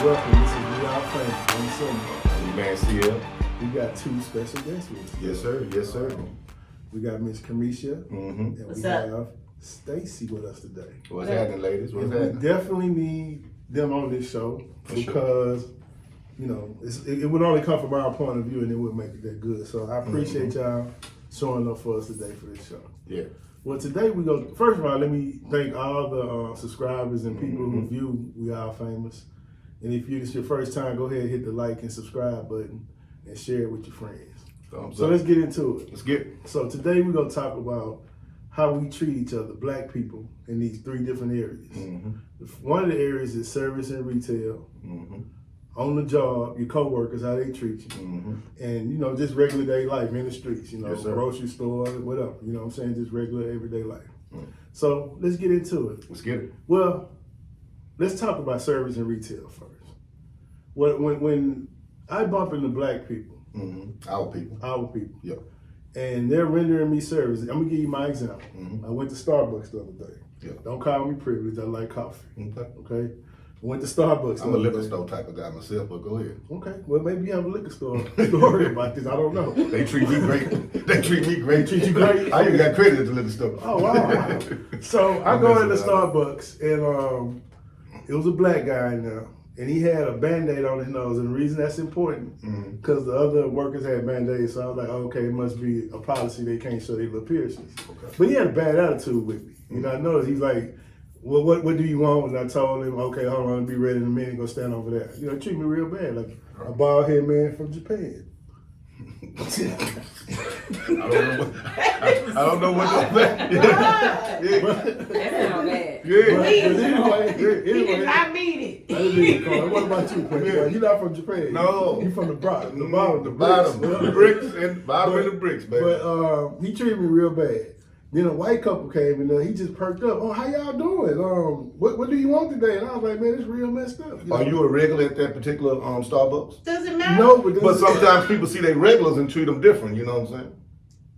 welcome. This is We Are Family on Sunday. Man, CL. We got two special guests with us. Yes, sir. Yes, sir. We got Miss Kamisha and What's we up? have Stacy with us today. What's happening, ladies? What's And we happening? definitely need them on this show For sure. because, you know, it would only come from our point of view and it would make it that good. So I appreciate y'all showing up for us today for this show. Yeah. Well, today we go. First of all, let me thank all the subscribers and people who view We Are Famous. And if it's your first time, go ahead and hit the like and subscribe button and share it with your friends. Thumbs So up. let's get into it. Let's get it. So today we're gonna talk about how we treat each other, black people, in these three different areas. One of the areas is service and retail. On the job, your coworkers, how they treat you. And, you know, just regular day life in the streets, you know, Yes, sir. grocery store, whatever, you know what I'm saying? Just regular everyday life. So let's get into it. Let's get it. Well, let's talk about service and retail first. When I bump into black people, Our people. our people, Yep. and they're rendering me service, I'm gonna give you my example. I went to Starbucks the other day. Yeah. Don't call me privileged, I like coffee, Okay. okay? I went to Starbucks. I'm the a other liquor day. store type of guy myself, but go ahead. Okay, well maybe you have a liquor store story about this, I don't know. They treat me great. They treat me great. They treat you great? I even got credit at the liquor store. Oh wow. So I I'm go messing into around. Starbucks and it was a black guy in there and he had a Band-Aid on his nose, and the reason that's important because the other workers had Band-Aids, so I was like, okay, it must be a policy they can't show their little piercings. Okay. But he had a bad attitude with me. You know, I noticed he's like, well, what do you want? And I told him, okay, hold on, be ready in a minute, go stand over there. You know, he treated me real bad, like a bald head man from Japan. I don't know what to say. That sounds bad. But He did not mean it. I didn't mean to call it. What about you, Quentin? Yeah. You're not from Japan. No. You from the bottom. The bottom. The bottom. bricks. The bricks and bottom of the bricks, baby. But he treated me real bad. Then a white couple came in there. He just perked up. Oh, how y'all doing? What do you want today? And I was like, man, it's real messed up. Are you a regular at that particular Starbucks? Doesn't matter. No, but, But sometimes people see they regulars and treat them different. You know what I'm saying?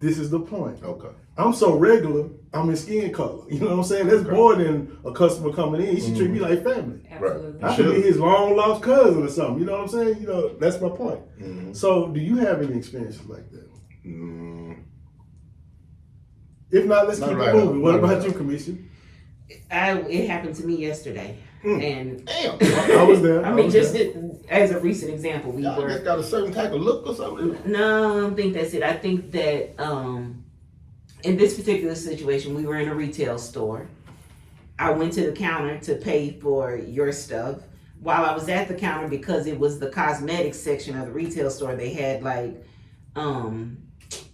this is the point. Okay. I'm so regular. I'm in skin color. You know what I'm saying? That's more than a customer coming in. He should treat me like family. Absolutely. I should be his long lost cousin or something. You know what I'm saying? You know, that's my point. So, do you have any experiences like that? If not, let's Not keep right it moving. now. What Not about right you, now. Commission? It happened to me yesterday. And Damn. I was there. I mean, was just there. as a recent example, we Y'all just were. got a certain type of look or something. No, I don't think that's it. I think that in this particular situation, we were in a retail store. I went to the counter to pay for your stuff. While I was at the counter, because it was the cosmetics section of the retail store, they had like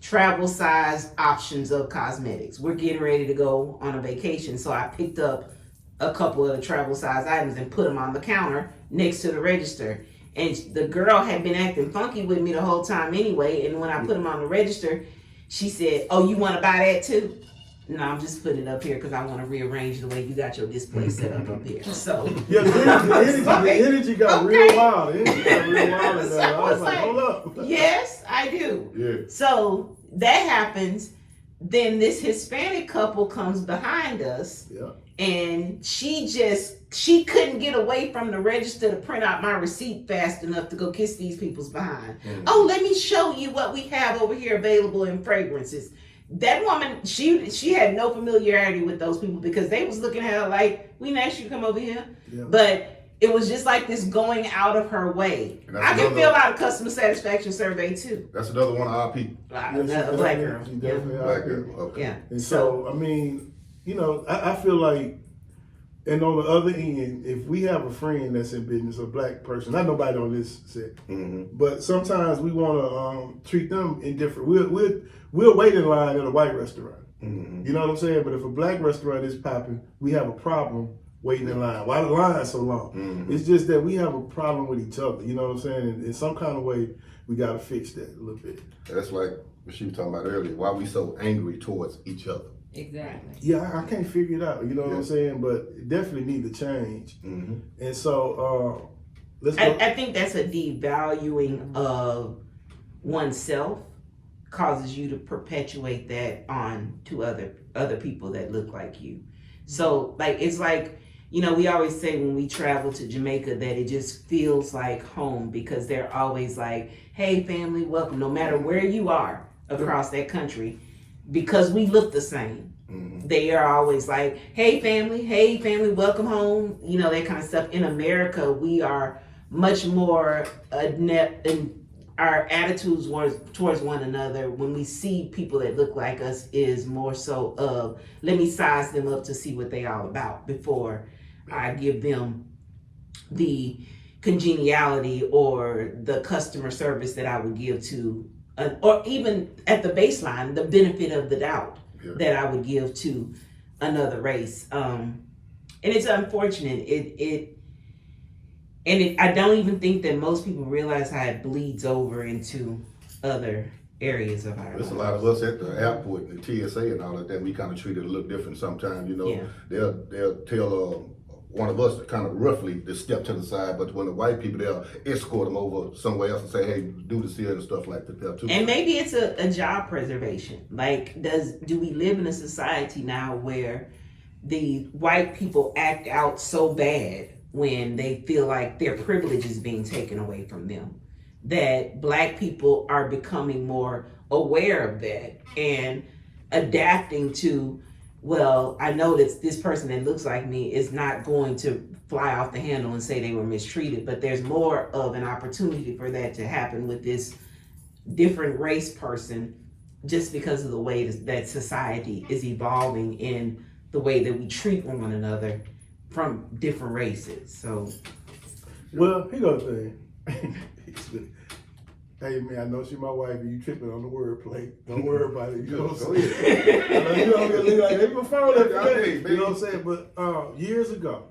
travel size options of cosmetics. We're getting ready to go on a vacation, so I picked up a couple of the travel size items and put them on the counter next to the register. And the girl had been acting funky with me the whole time anyway. And when I put them on the register, she said, "Oh, you want to buy that too?" No, I'm just putting it up here because I want to rearrange the way you got your display set up here. So Yeah, the energy got real wild. The energy got real wild in there. So I was it's like, like, hold up. yes, I do. Yeah. So that happens. Then this Hispanic couple comes behind us. Yeah. And she couldn't get away from the register to print out my receipt fast enough to go kiss these people's behind. Oh, let me show you what we have over here available in fragrances. That woman, she had no familiarity with those people because they was looking at her like, we didn't ask you to come over here. Yeah. But it was just like this going out of her way. And that's I can another- fill out a customer satisfaction survey too. That's another one of our people. A black girl. She Yeah. definitely Black out there. girl. Okay. Yeah. And so, I mean, you know, I feel like, and on the other end, if we have a friend that's in business, a black person, not nobody on this set, but sometimes we want to treat them indifferent. We'll wait in line at a white restaurant. You know what I'm saying? But if a black restaurant is popping, we have a problem waiting in line. Why the line so long? It's just that we have a problem with each other. You know what I'm saying? And in some kind of way, we got to fix that a little bit. That's like what she was talking about earlier. Why we so angry towards each other. Exactly. Yeah, I can't figure it out. You know what I'm saying? But it definitely need to change. And so let's go. I think that's a devaluing of oneself causes you to perpetuate that on to other people that look like you. So like it's like you know, we always say when we travel to Jamaica that it just feels like home because they're always like, hey, family, welcome, no matter where you are across that country, because we look the same. They are always like, hey, family, welcome home, you know, that kind of stuff. In America, we are much more adept in our attitudes towards one another when we see people that look like us is more so of, let me size them up to see what they all about before I give them the congeniality or the customer service that I would give to, or even at the baseline, the benefit of the doubt that I would give to another race. And it's unfortunate. I don't even think that most people realize how it bleeds over into other areas of our lives. There's a lot of us at the airport and the TSA and all of that. We kind of treat it a little different sometimes. You know, they'll tell one of us to kind of roughly to step to the side, but when the white people, they'll escort them over somewhere else and say, hey, do this here and stuff like that there too. And maybe it's a job preservation. Like, do we live in a society now where the white people act out so bad when they feel like their privilege is being taken away from them, that black people are becoming more aware of that and adapting to, well, I know that this person that looks like me is not going to fly off the handle and say they were mistreated, but there's more of an opportunity for that to happen with this different race person, just because of the way that society is evolving in the way that we treat one another from different races. So, well, here goes the thing. Hey man, I know she my wife and you tripping on the wordplay. Don't worry about it. You know what I'm saying? You know, like, they prefer that, you know what I'm saying? But years ago,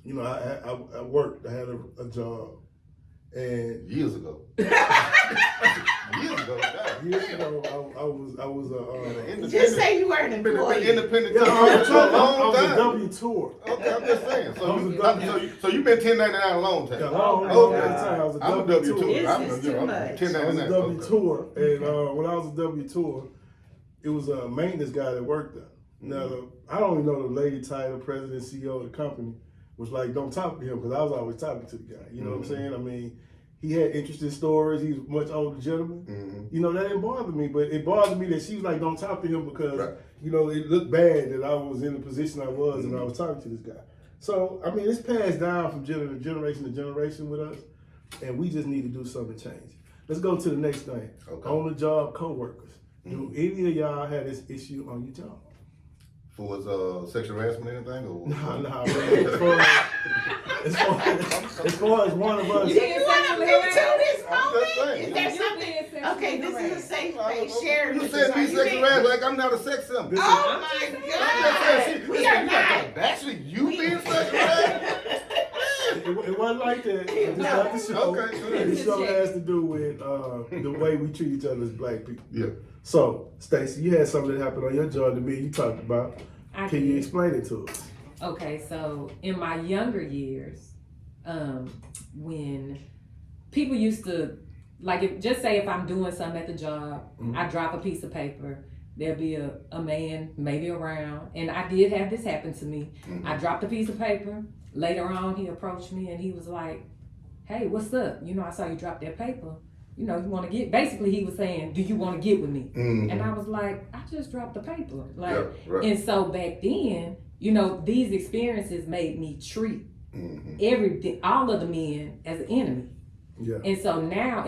you know, I worked. I had a job, and years ago, I was just say you were an employee. Independent. I was a time. W-2er. Okay, I'm just saying. So you've been 1099 a long time. Yeah, long time. I was a W-2er. I'm a 1099. I was a W-2er, and when I was a W-2er, it was a maintenance guy that worked there. Now, I don't even know the lady title, president, CEO of the company, was like, don't talk to him, because I was always talking to the guy. You know what I'm saying? I mean, he had interesting stories. He was a much older gentleman. You know, that didn't bother me, but it bothered me that she was like, don't talk to him because, you know, it looked bad that I was in the position I was and I was talking to this guy. So, I mean, it's passed down from generation to generation with us, and we just need to do something to change. Let's go to the next thing. Okay. On the job co-workers. Do any of y'all have this issue on your job? For sexual harassment or anything? Or? No, as far as one of us. Do you want to move to this moment? Saying. Is there something? Okay, this is a safe space. Share it You with said us. me sexual harassment like I'm not a sex symbol. Oh my God. We are not. Actually, you being sexual harassment? It wasn't like that. This not the show. Okay, sure. This show has to do with the way we treat each other as black people. Yeah. So, Stacey, you had something that happened on your job to me. You talked about. Can you explain it to us? Okay, so in my younger years, when people used to, like, just say if I'm doing something at the job, I drop a piece of paper, there'll be a man maybe around, and I did have this happen to me. I dropped a piece of paper. Later on, he approached me and he was like, hey, what's up? You know, I saw you drop that paper. You know, you want to get, basically he was saying, do you want to get with me? And I was like, I just dropped the paper. Like, and so back then, you know, these experiences made me treat everything, all of the men as an enemy. Yeah. And so now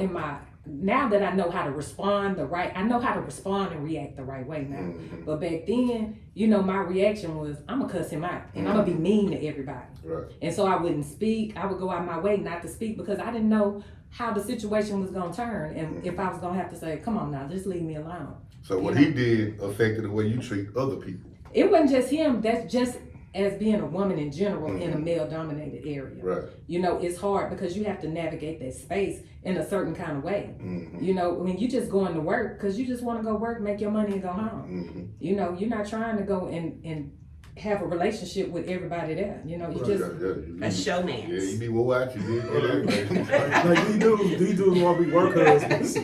now that I know how to respond I know how to respond and react the right way now. But back then, you know, my reaction was, I'm gonna cuss him out and I'm gonna be mean to everybody. Right. And so I wouldn't speak. I would go out my way not to speak because I didn't know how the situation was gonna turn and if I was gonna have to say, come on now, just leave me alone. So what he did affected the way you treat other people. It wasn't just him, that's just as being a woman in general in a male-dominated area. Right. You know, it's hard because you have to navigate that space in a certain kind of way. You know, when you just going to work, because you just want to go work, make your money and go home. You know, you're not trying to go and have a relationship with everybody there. You know, you just a showman. Yeah, you be watching. Like these dudes want to be work husbands.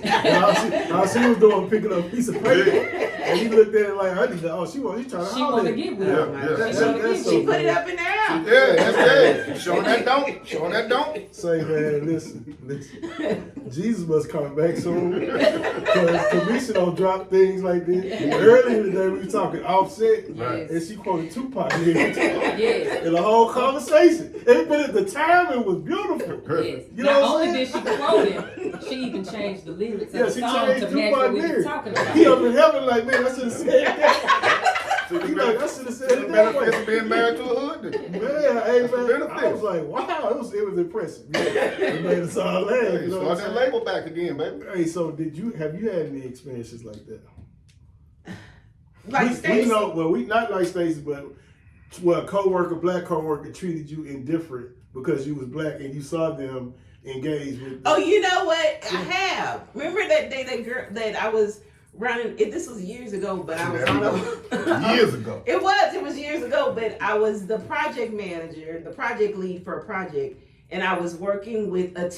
All she was doing picking up a piece of paper, and he looked at it like, I need to. Oh, she trying to. She want to get with him. She put it up in there. now. Yeah, that's good. Showing that don't. Say, man, listen. Jesus must come back soon. Because Kamisha don't drop things like this. Earlier today, we were talking Offset, and she quoted Tupac Yes. in the whole conversation. But the timing was beautiful. Yes. You know Not what only I'm did she quote him, she even changed the lyrics of Yeah, the she song changed to match Tupac what we were lyrics. talking about. He up in heaven like, man, I should have said that. He like, I should have said it that way. Benefits of being married to a hood. Man, hey, man, I was like, wow, it was impressive. Yeah, it made us all laugh. Hey, You know start what that I'm saying? label back again, baby. Hey, so have you had any experiences like that? Like we Stacey? know, well, we not like Stacey, but a black coworker treated you indifferent because you was black and you saw them engage with. Oh, you know what? I have. Remember that day that I was running? This was years ago, but I was on Years ago. It was years ago, but I was the project manager, the project lead for a project, and I was working with a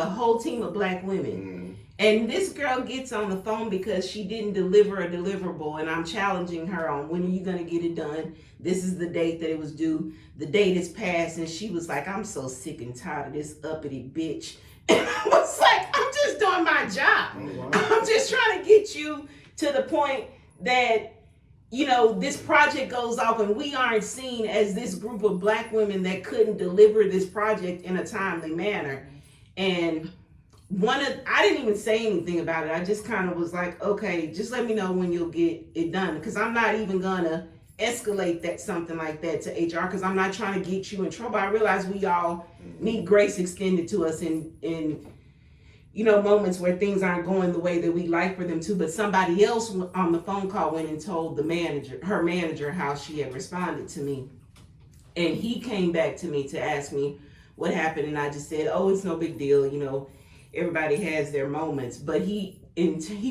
whole team of black women. And this girl gets on the phone because she didn't deliver a deliverable, and I'm challenging her on when are you gonna get it done? This is the date that it was due. The date is passed, and she was like, I'm so sick and tired of this uppity bitch. And I was like, I'm just doing my job. Oh, wow. I'm just trying to get you to the point that, you know, this project goes off and we aren't seen as this group of black women that couldn't deliver this project in a timely manner. And I didn't even say anything about it. I just kind of was like, okay, just let me know when you'll get it done. Because I'm not even gonna escalate something like that to HR because I'm not trying to get you in trouble. I realize we all need grace extended to us in you know, moments where things aren't going the way that we like for them to, but somebody else on the phone call went and told her manager how she had responded to me. And he came back to me to ask me what happened, and I just said, oh, it's no big deal, you know, everybody has their moments. But he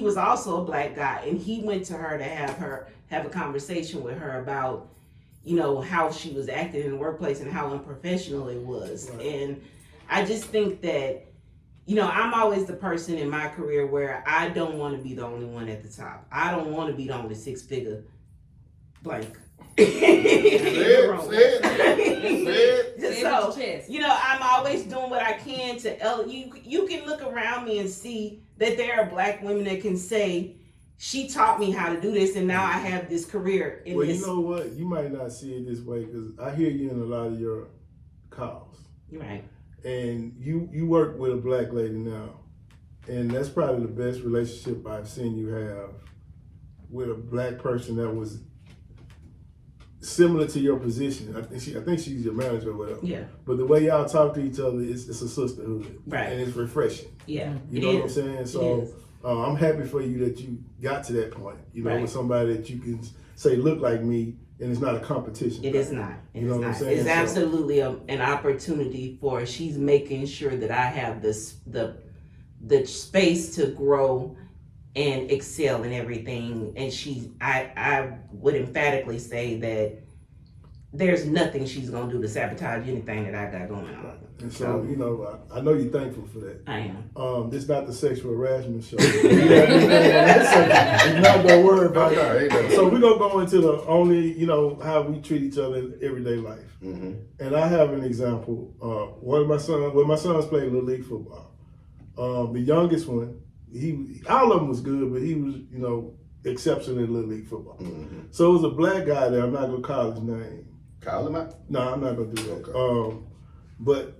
was also a black guy, and he went to her to have a conversation with her about, you know, how she was acting in the workplace and how unprofessional it was. Right. And I just think that, you know, I'm always the person in my career where I don't want to be the only one at the top. I don't want to be the only six-figure blank. So, you know, I'm always doing what I can to you can look around me and see that there are black women that can say, she taught me how to do this, and now I have this career in this. You know what? You might not see it this way because I hear you in a lot of your calls. Right. And you work with a black lady now, and that's probably the best relationship I've seen you have with a black person that was similar to your position. I think she's your manager or whatever. Yeah. But the way y'all talk to each other, it's a sisterhood. Right. And it's refreshing. Yeah. You know what I'm saying? So I'm happy for you that you got to that point. You know, with somebody that you can say look like me, and it's not a competition. It is not. You know what I'm saying? It's absolutely an opportunity for. She's making sure that I have the space to grow and excel in everything. And I would emphatically say that there's nothing she's gonna do to sabotage anything that I got going on. And so, you know, I know you're thankful for that. I am. This is not the sexual harassment show. You're not gonna worry about it. So we're gonna go into the only, you know, how we treat each other in everyday life. Mm-hmm. And I have an example. One of my sons played Little League football. The youngest one, all of them was good, but he was, you know, exceptional in Little League football. Mm-hmm. So it was a black guy there. I'm not gonna call his name. Call him out? No, I'm not gonna do that. Okay. But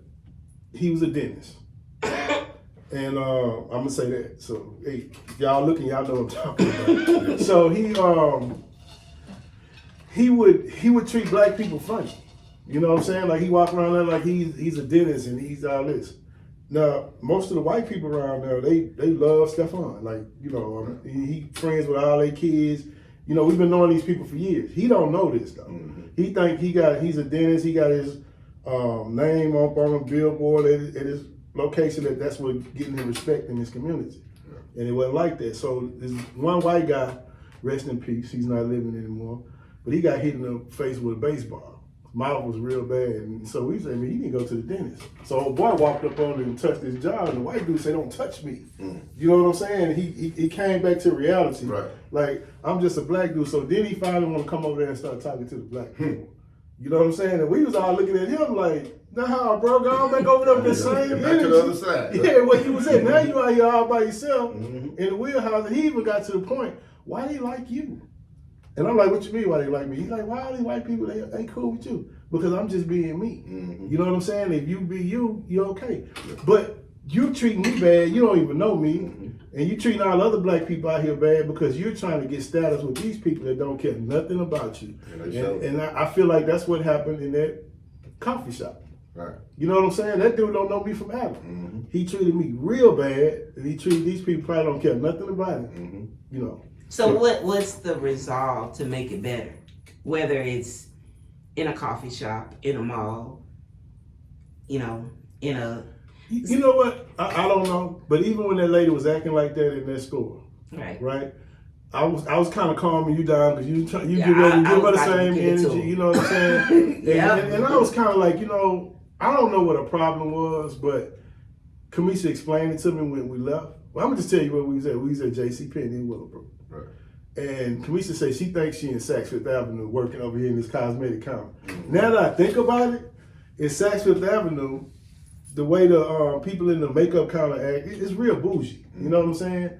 he was a dentist. And I'm gonna say that. So hey, y'all looking, y'all know what I'm talking about. So he would treat black people funny. You know what I'm saying? Like he walk around there like he's a dentist and he's all this. Now, most of the white people around there, they love Stefan. Like, you know, he friends with all their kids. You know, we've been knowing these people for years. He don't know this though. Mm-hmm. He think he's a dentist. He got his name up on a billboard at his location. That's what getting him respect in his community. Yeah. And it wasn't like that. So this one white guy, rest in peace. He's not living anymore. But he got hit in the face with a baseball. Mouth was real bad, and so we said, man, he didn't go to the dentist. So old boy walked up on him and touched his jaw, and the white dude said, don't touch me. Mm. You know what I'm saying? He came back to reality. Right. Like, I'm just a black dude. So then he finally want to come over there and start talking to the black people. You know what I'm saying? And we was all looking at him like, nah, bro, go on back over there with the same Back energy. to the other side. Yeah, what you was at. Now you out here all by yourself Mhm. in the wheelhouse. And he even got to the point, why they like you? And I'm like, what you mean why they like me? He's like, why all these white people, they ain't cool with you? Because I'm just being me. Mhm. You know what I'm saying? If you be you, you're okay. But you treat me bad, you don't even know me. Mhm. And you treating all other black people out here bad because you're trying to get status with these people that don't care nothing about you. And I feel like that's what happened in that coffee shop. Right. You know what I'm saying? That dude don't know me from Adam. Mhm. He treated me real bad, and he treated these people probably don't care nothing about it. Mhm. You know. So what's the resolve to make it better? Whether it's in a coffee shop, in a mall, in a You know what? I don't know. But even when that lady was acting like that in that store, right? I was kind of calming you down because you give her the same energy. You know what I'm saying? And I was kind of like, I don't know what a problem was, but Kamisha explained it to me when we left. Well, I'm gonna just tell you where we was at. We was at JCPenney in Willowbrook. Right. And Kamisha said she thinks she in Saks Fifth Avenue working over here in this cosmetic counter. Now that I think about it, in Saks Fifth Avenue, the way the people in the makeup counter act, it's real bougie. You know what I'm saying?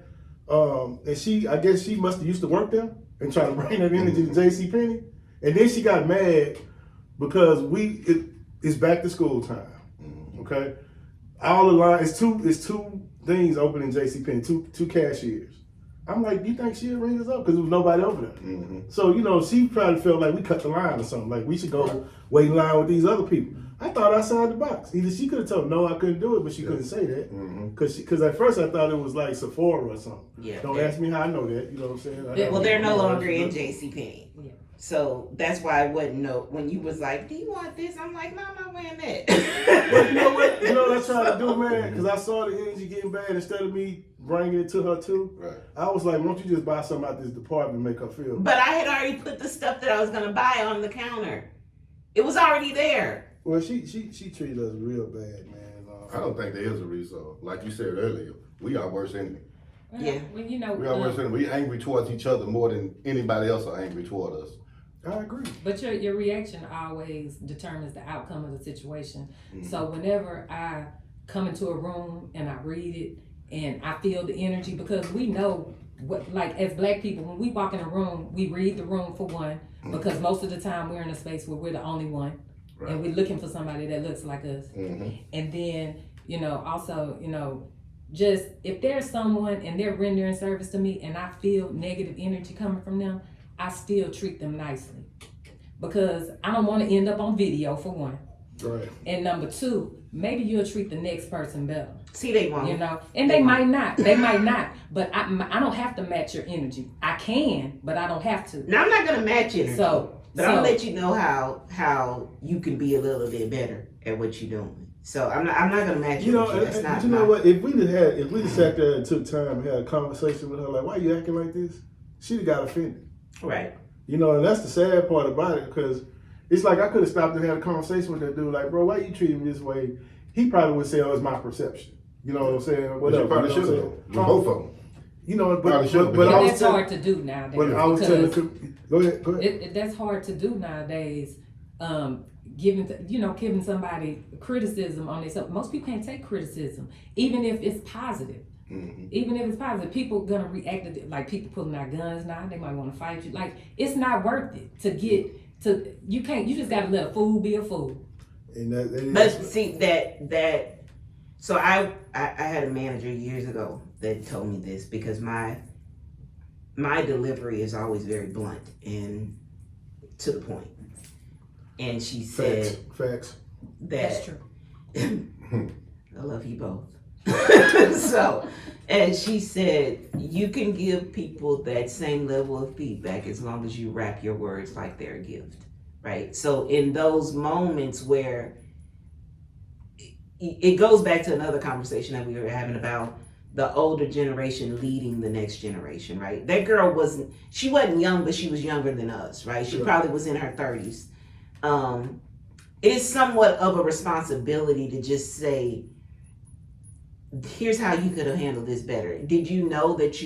And I guess she must have used to work there and try to bring that energy to JCPenney. And then she got mad because it's back to school time. Okay? All the lines, it's two things open in JCPenney, two cashiers. I'm like, you think she'll ring us up? Because there was nobody over there. Mm-hmm. So, she probably felt like we cut the line or something. Like, we should go wait in line with these other people. I thought outside the box. Either she could have told no, I couldn't do it, but she couldn't say that. Because at first I thought it was like Sephora or something. Yeah. Don't ask me how I know that. You know what I'm saying? Well, they're no longer in JCPenney. Yeah. So that's why I wouldn't know. When you was like, do you want this? I'm like, no, I'm not wearing that. But you know what? You know what I tried to do, man? Because I saw the energy getting bad. Instead of me bringing it to her too, right. I was like, why don't you just buy something out this department and make her feel? But I had already put the stuff that I was going to buy on the counter. It was already there. Well, she treated us real bad, man. I don't think there is a reason. Like you said earlier, we are worse enemies. Yeah. Well, we are worse enemies. We angry towards each other more than anybody else are angry toward us. I agree. But your reaction always determines the outcome of the situation. Mm-hmm. So whenever I come into a room and I read it and I feel the energy, because we know what, like as black people, when we walk in a room, we read the room for one, because most of the time we're in a space where we're the only one. Right. And we're looking for somebody that looks like us. Mm-hmm. And then, also, just if there's someone and they're rendering service to me and I feel negative energy coming from them, I still treat them nicely. Because I don't want to end up on video, for one. Right. And number two, maybe you'll treat the next person better. See, they won't. And they might not. They might not. But I don't have to match your energy. I can, but I don't have to. Now, I'm not going to match it. But I'm gonna let you know how you can be a little bit better at what you're doing. So I'm not gonna match you. Know what? If we just sat there and took time and had a conversation with her, like, why you acting like this? She'd have got offended. Right. And that's the sad part about it, because it's like I could have stopped and had a conversation with that dude, like, bro, why you treating me this way? He probably would say, oh, it's my perception. You know what I'm saying? Whatever. You probably should have. Both of them. But that's hard to do nowadays. But I was telling. Go ahead. That's hard to do nowadays. Giving somebody criticism on themselves. Most people can't take criticism, even if it's positive. Mm-hmm. Even if it's positive, people gonna react like people pulling out guns now. They might want to fight you. Like, it's not worth it to get to. You can't. You just gotta let a fool be a fool. But see that. So I had a manager years ago that told me this, because my delivery is always very blunt and to the point. And she said facts. That's true. I love you both. So, and she said, you can give people that same level of feedback as long as you wrap your words like they're a gift, right? So in those moments where it goes back to another conversation that we were having about the older generation leading the next generation, right? That girl wasn't young, but she was younger than us, right? She probably was in her 30s. It is somewhat of a responsibility to just say, here's how you could have handled this better. Did you know that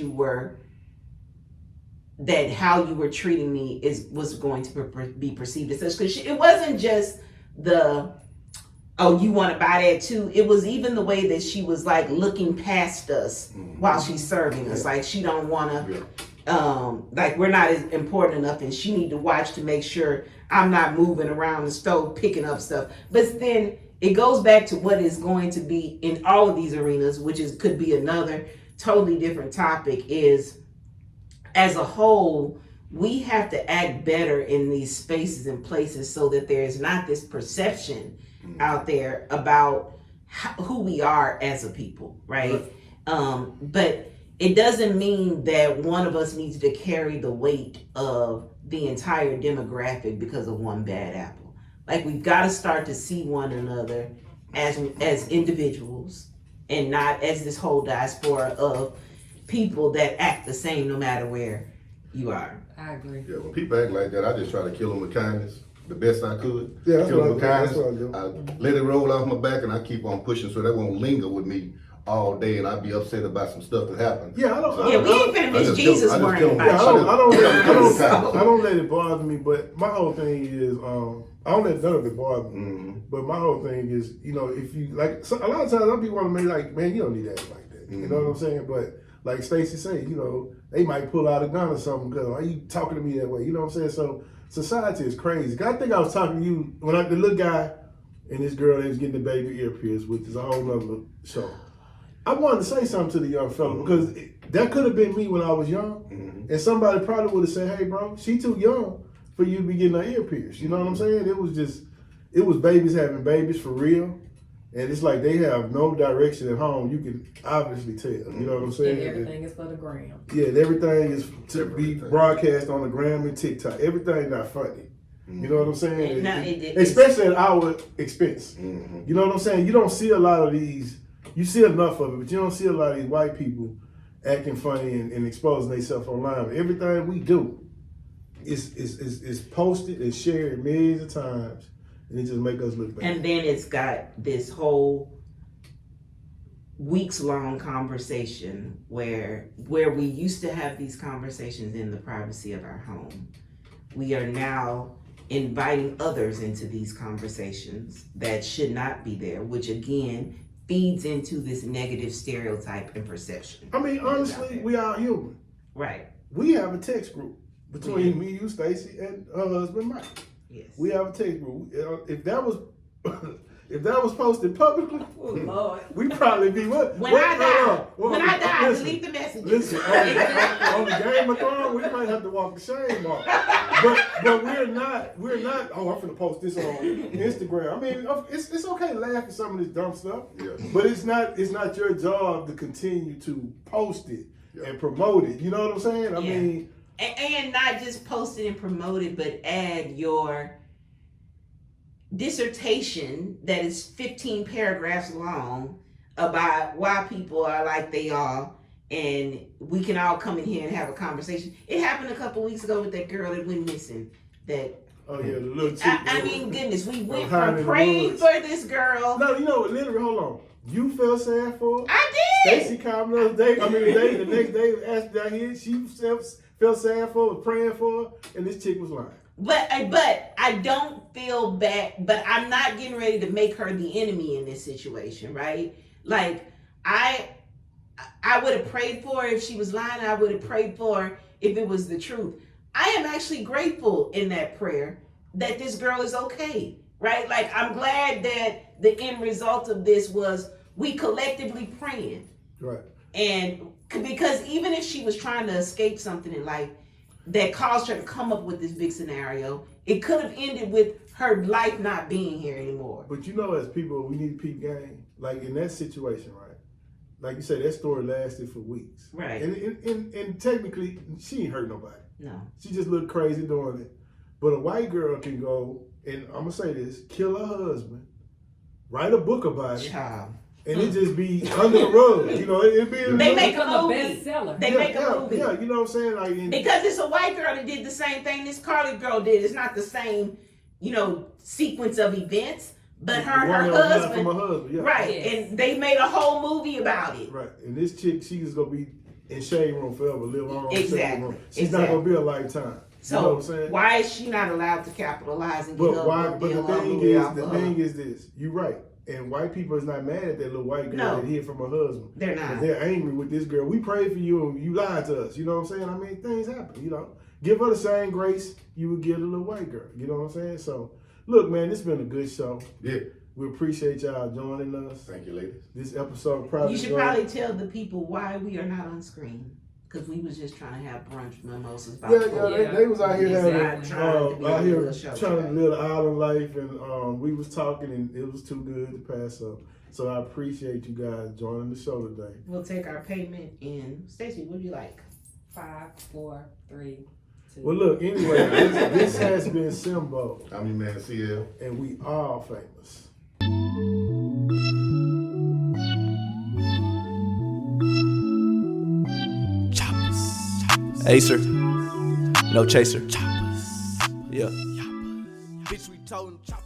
that how you were treating me was going to be perceived as such. Because it wasn't just the, oh, you want to buy that too. It was even the way that she was like looking past us while she's serving us. Like she don't want to, like we're not as important enough, and she need to watch to make sure I'm not moving around the stove picking up stuff. But then it goes back to what is going to be in all of these arenas, which could be another totally different topic, is as a whole, we have to act better in these spaces and places so that there is not this perception out there about who we are as a people, right? But it doesn't mean that one of us needs to carry the weight of the entire demographic because of one bad apple. Like we've got to start to see one another as individuals and not as this whole diaspora of people that act the same no matter where you are. I agree. Yeah, when people act like that, I just try to kill them with kindness, the best I could. Yeah, that's kill what them with I kindness. do. That's what I I let it roll off my back, and I keep on pushing so that won't linger with me all day, and I'd be upset about some stuff that happened. Yeah, I don't. Yeah, we ain't finna miss Jesus worrying Yeah, about you. I don't let it bother me. But my whole thing is, I don't let none of it bother me. But my whole thing is, you know, if you like, a lot of times I'll be wanting to be like, man, you don't need that like that. You know what I'm saying? But like Stacey said, you know, they might pull out a gun or something because why you talking to me that way? You know what I'm saying? So society is crazy. I think I was talking to you when the little guy and this girl, they was getting the baby ear pierced, which is a whole nother show. I wanted to say something to the young fella because that could have been me when I was young, and somebody probably would have said, "Hey, bro, she too young for you to be getting her ear pierced." You know what I'm saying? It was babies having babies for real, and it's like they have no direction at home. You can obviously tell. You know what I'm saying? And everything is for the gram. Yeah, and everything is to be broadcast on the gram and TikTok. Everything not funny. You know what I'm saying? Especially at our expense. You know what I'm saying? You don't see a lot of these. You see enough of it, but you don't see a lot of these white people acting funny and exposing themselves online. Everything we do is posted and shared millions of times, and it just make us look bad. And then it's got this whole weeks-long conversation where we used to have these conversations in the privacy of our home. We are now inviting others into these conversations that should not be there, which again feeds into this negative stereotype and perception. I mean, honestly, we are human. Right. We have a text group between me, you, Stacey, and her husband, Mike. Yes. We have a text group. If that was posted publicly, Oh Lord. we'd probably be what? When I die, listen, delete the messages. Listen, on the Game of Thrones, we might have to walk the shame off. But we're not, oh, I'm finna post this on Instagram. I mean, it's okay to laugh at some of this dumb stuff, but it's not your job to continue to post it and promote it. You know what I'm saying? I mean, and not just post it and promote it, but add your dissertation that is 15 paragraphs long about why people are like they are, and we can all come in here and have a conversation. It happened a couple weeks ago with that girl that went missing. That oh yeah, the little chick. I mean, goodness, we went from praying for this girl. No, you know what? Literally, hold on. You felt sad for her. I did. Stacey called me the next day asked down here. She felt sad for her, was praying for her, and this chick was lying. But I don't feel bad, but I'm not getting ready to make her the enemy in this situation, right? Like, I would have prayed for her if she was lying. I would have prayed for her if it was the truth. I am actually grateful in that prayer that this girl is okay, right? Like, I'm glad that the end result of this was we collectively praying. Right. And because even if she was trying to escape something in life that caused her to come up with this big scenario, it could have ended with her life not being here anymore. But you know, as people, we need to peep game. Like in that situation, right? Like you said, that story lasted for weeks. Right. And technically, she ain't hurt nobody. No. She just looked crazy doing it. But a white girl can go, and I'm going to say this, kill her husband, write a book about it, Child. and it just be under the rug. You know, it'd be... They make a movie. bestseller. They make a movie. Yeah, you know what I'm saying? Like, because it's a white girl that did the same thing this Carly girl did. It's not the same, sequence of events, but her husband. From her husband, yeah. Right, Yes. and they made a whole movie about it. Right, and this chick, she is going to be in Shade Room forever, live on in Shade Exactly. Room. She's not gonna be a lifetime. You know what I'm So saying? why is she not allowed to capitalize and get But her why? book But deal the all thing way is, off the of thing her? is this. You're right. And white people is not mad at that little white girl No. that hid from her husband. They're not. But they're angry with this girl. We prayed for you and you lied to us. You know what I'm saying? I mean, things happen, you know. Give her the same grace you would give the little white girl. You know what I'm saying? So, look, man, this has been a good show. Yeah. We appreciate y'all joining us. Thank you, ladies. This episode probably You should probably tell the people why we are not on screen. Because we was just trying to have brunch mimosas. About They was out here Exactly. having out here show trying to today. live the island life, and we was talking, and it was too good to pass up. So I appreciate you guys joining the show today. We'll take our payment in. Stacey, what do you like? 5, 4, 3, 2. Well, look, anyway, this has been Simbo, I'm your man, CL. and we are famous. Acer, no chaser. Yeah. Bitch, we told him chop